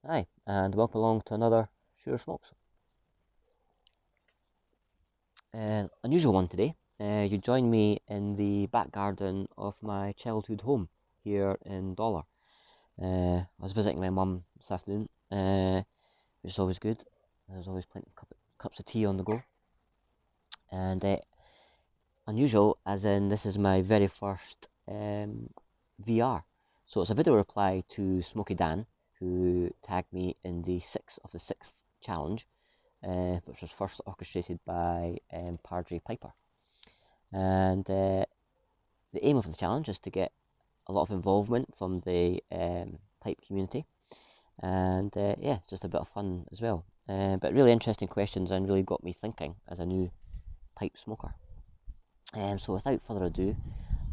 Hi, and welcome along to another Sure Smokes. Unusual one today. You join me in the back garden of my childhood home here in Dollar. I was visiting my mum this afternoon, which is always good. There's always plenty of cups of tea on the go. And unusual, as in this is my very first VR. So it's a video reply to Smokey Dan, who tagged me in the 6th of the 6th challenge, which was first orchestrated by Padre Piper. And the aim of the challenge is to get a lot of involvement from the pipe community, and yeah, just a bit of fun as well. But really interesting questions and really got me thinking as a new pipe smoker. So without further ado,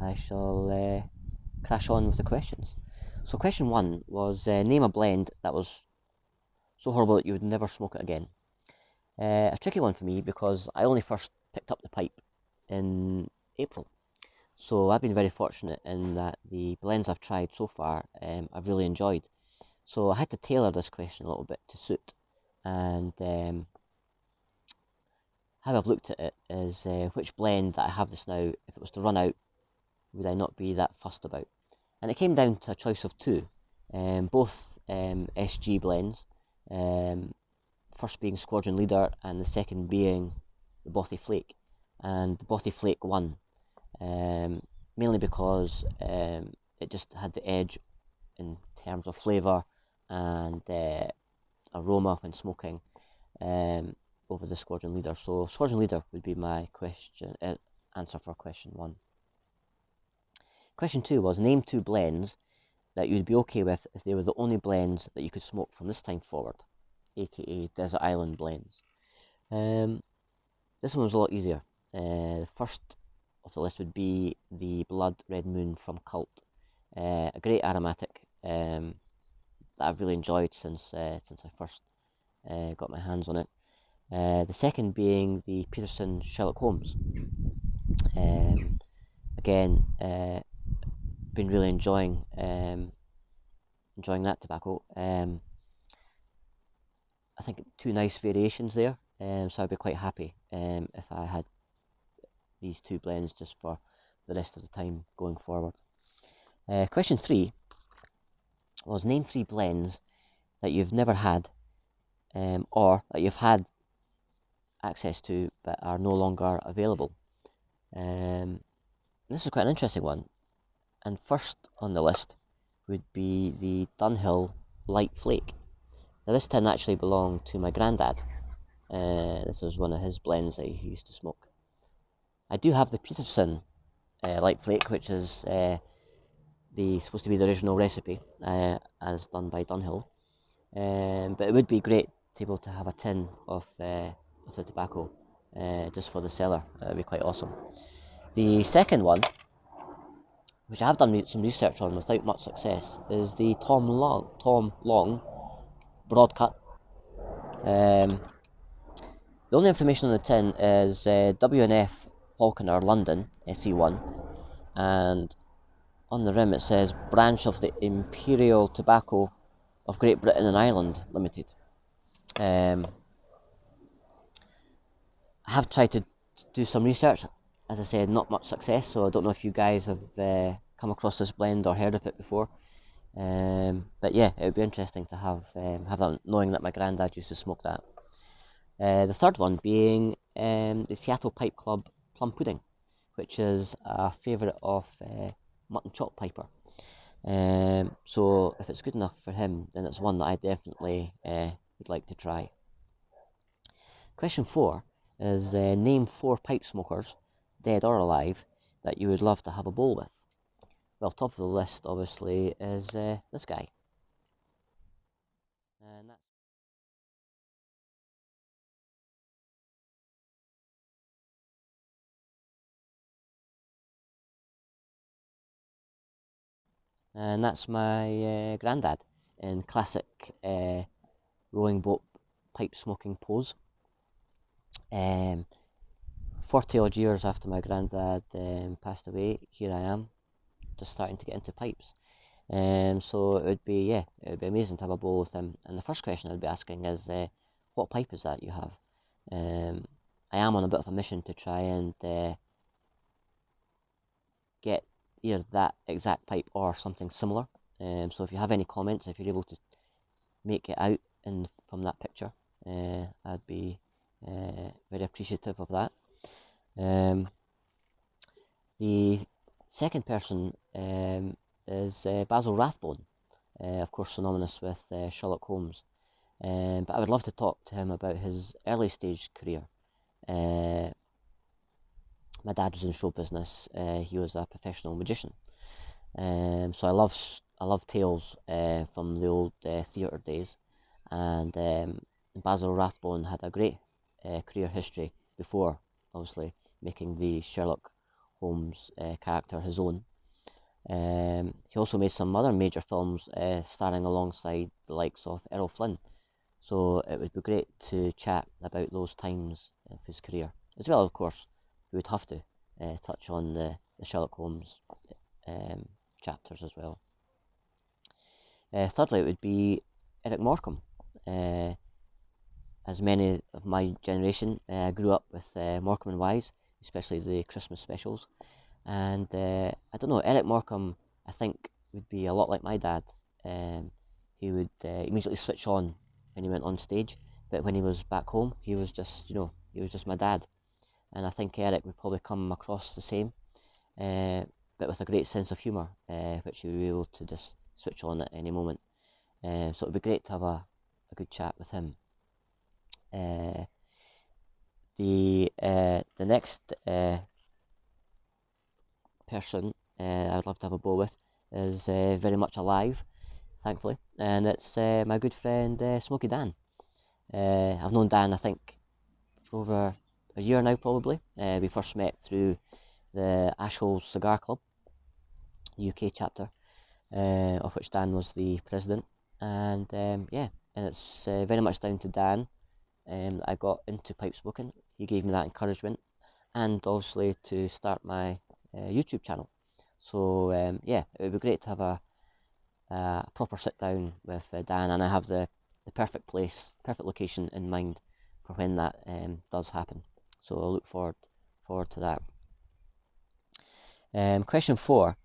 I shall crash on with the questions. So question one was name a blend that was so horrible that you would never smoke it again. A tricky one for me because I only first picked up the pipe in April. So I've been very fortunate in that the blends I've tried so far I've really enjoyed. So I had to tailor this question a little bit to suit. And how I've looked at it is which blend that I have this now, if it was to run out, would I not be that fussed about? And it came down to a choice of two, both SG blends, first being Squadron Leader and the second being the Bothy Flake. And the Bothy Flake won, mainly because it just had the edge in terms of flavour and aroma when smoking over the Squadron Leader. So Squadron Leader would be my answer for question one. Question two was name two blends that you'd be okay with if they were the only blends that you could smoke from this time forward, aka Desert Island blends. This one was a lot easier. The first of the list would be the Blood Red Moon from Cult. A great aromatic that I've really enjoyed since I first got my hands on it. The second being the Peterson Sherlock Holmes. Again, been really enjoying that tobacco. I think two nice variations there, so I'd be quite happy if I had these two blends just for the rest of the time going forward. Question three was name three blends that you've never had or that you've had access to but are no longer available. This is quite an interesting one, and first on the list would be the Dunhill Light Flake. Now this tin actually belonged to my granddad. This was one of his blends that he used to smoke. I do have the Peterson Light Flake, which is supposed to be the original recipe as done by Dunhill. But it would be great to be able to have a tin of the tobacco just for the cellar. That would be quite awesome. The second one, which I have done some research on without much success, is the Tom Long Broadcut. The only information on the tin is W&F Falconer London SE1, and on the rim it says branch of the Imperial Tobacco of Great Britain and Ireland Limited. I have tried to do some research, as I said, not much success, so I don't know if you guys have come across this blend or heard of it before. But yeah, it would be interesting to have that, knowing that my granddad used to smoke that. The third one being the Seattle Pipe Club Plum Pudding, which is a favourite of Mutton Chop Piper. So if it's good enough for him, then it's one that I definitely would like to try. Question four is name four pipe smokers, dead or alive, that you would love to have a bowl with. Well, top of the list, obviously, is this guy. And that's my granddad in classic rowing boat pipe smoking pose. 40 odd years after my granddad passed away, here I am, just starting to get into pipes. So it would be amazing to have a bowl with him. And the first question I'd be asking is, what pipe is that you have? I am on a bit of a mission to try and get either that exact pipe or something similar. So if you have any comments, if you're able to make it out from that picture, I'd be very appreciative of that. The second person is Basil Rathbone, of course synonymous with Sherlock Holmes. But I would love to talk to him about his early stage career. My dad was in show business. He was a professional magician. So I love tales from the old theatre days, and Basil Rathbone had a great career history before, obviously, making the Sherlock Holmes character his own. He also made some other major films starring alongside the likes of Errol Flynn, so it would be great to chat about those times of his career, as well, of course. We would have to touch on the Sherlock Holmes chapters as well. Thirdly, it would be Eric Morecambe. As many of my generation grew up with Morecambe and Wise, especially the Christmas specials. And I don't know, Eric Morecambe, I think, would be a lot like my dad. He would immediately switch on when he went on stage, but when he was back home, he was just, he was just my dad. And I think Eric would probably come across the same, but with a great sense of humour, which he would be able to just switch on at any moment. So it would be great to have a good chat with him. The next person I would love to have a bowl with is very much alive, thankfully, and it's my good friend Smoky Dan. I've known Dan, I think, for over a year now, probably. We first met through the Ashhole Cigar Club, UK chapter, of which Dan was the president, and and it's very much down to Dan I got into pipe smoking. He gave me that encouragement, and obviously to start my YouTube channel. So it would be great to have a proper sit down with Dan, and I have the perfect perfect location in mind for when that does happen. So I'll look forward to that. Question 5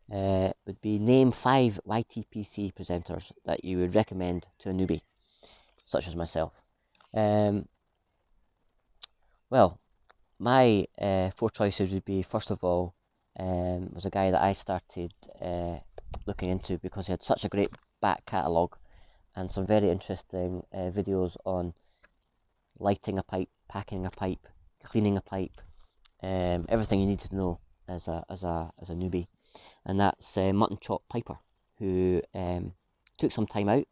would be name 5 YTPC presenters that you would recommend to a newbie, such as myself. Well, my 4 choices would be, first of all, was a guy that I started looking into because he had such a great back catalogue and some very interesting videos on lighting a pipe, packing a pipe, cleaning a pipe, everything you need to know as a newbie. And that's Mutton Chop Piper, who took some time out,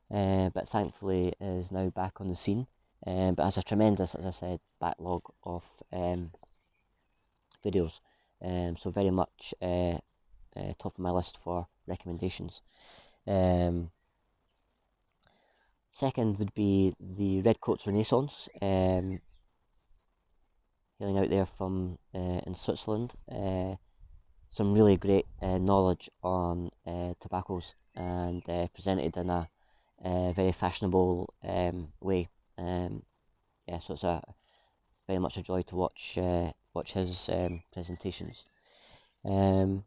but thankfully is now back on the scene, but has a tremendous, as I said, backlog of videos, so very much top of my list for recommendations. Second would be the Redcoats Renaissance, hailing out there from in Switzerland. Some really great knowledge on tobaccos, and presented in a very fashionable way. So it's very much a joy to watch his presentations. Another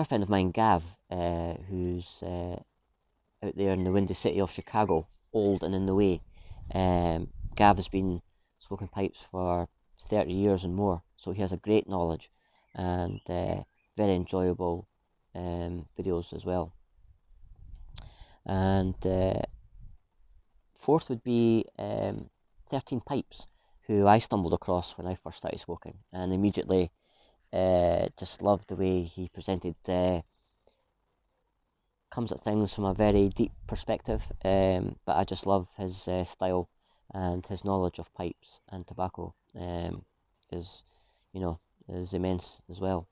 friend of mine, Gav, who's out there in the windy city of Chicago, old and in the way. Gav has been smoking pipes for 30 years and more, so he has a great knowledge and very enjoyable videos as well. And fourth would be 13 Pipes, who I stumbled across when I first started smoking, and immediately just loved the way he presented. Comes at things from a very deep perspective, but I just love his style, and his knowledge of pipes and tobacco is immense as well.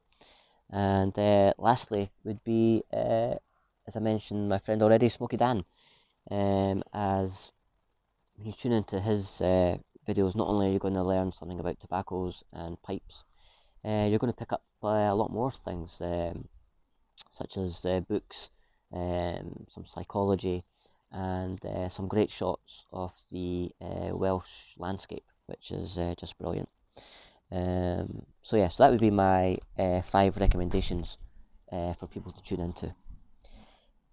And lastly would be, as I mentioned, my friend already, Smoky Dan. As when you tune into his videos, not only are you going to learn something about tobaccos and pipes, you're going to pick up a lot more things, such as books, some psychology, and some great shots of the Welsh landscape, which is just brilliant. So yeah, so that would be my 5 recommendations for people to tune into.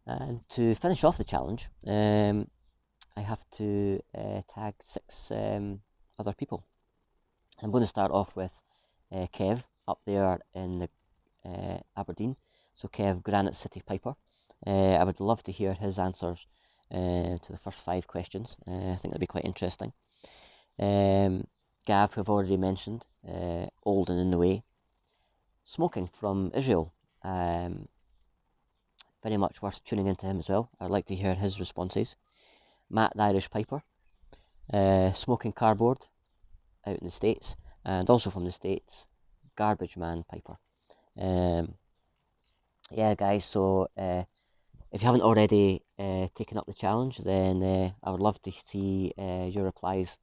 And to finish off the challenge, I have to tag 6 other people. I'm going to start off with Kev up there in the Aberdeen. So Kev, Granite City Piper. I would love to hear his answers to the first 5 questions. I think that'd be quite interesting. Gav, who I've already mentioned, old and in the way. Smokin from Israel. Very much worth tuning into him as well. I'd like to hear his responses. Matt, the Irish Piper. Smoking Cardboard out in the States, and also from the States, Garbage Man Piper. Yeah, guys, so if you haven't already taken up the challenge, then I would love to see your replies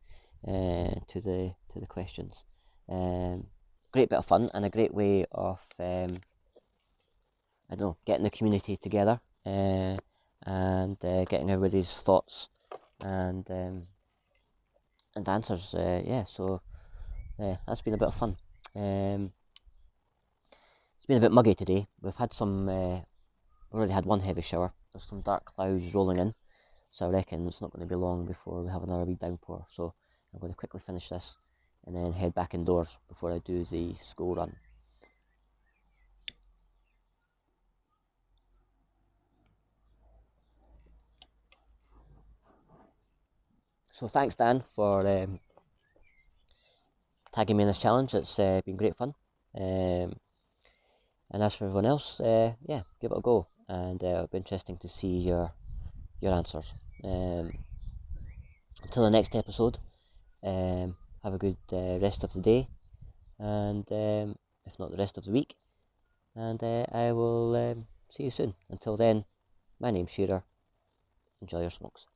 to the questions. Great bit of fun and a great way of I don't know, getting the community together and getting everybody's thoughts and answers. Yeah, so that's been a bit of fun. It's been a bit muggy today. We've had some. We've already had one heavy shower. There's some dark clouds rolling in, so I reckon it's not going to be long before we have another wee downpour. So I'm going to quickly finish this and then head back indoors before I do the school run. So thanks, Dan, for tagging me in this challenge. It's been great fun. And as for everyone else, yeah, give it a go, and it'll be interesting to see your answers. Until the next episode, have a good rest of the day, and if not the rest of the week, and I will see you soon. Until then, my name's Shearer. Enjoy your smokes.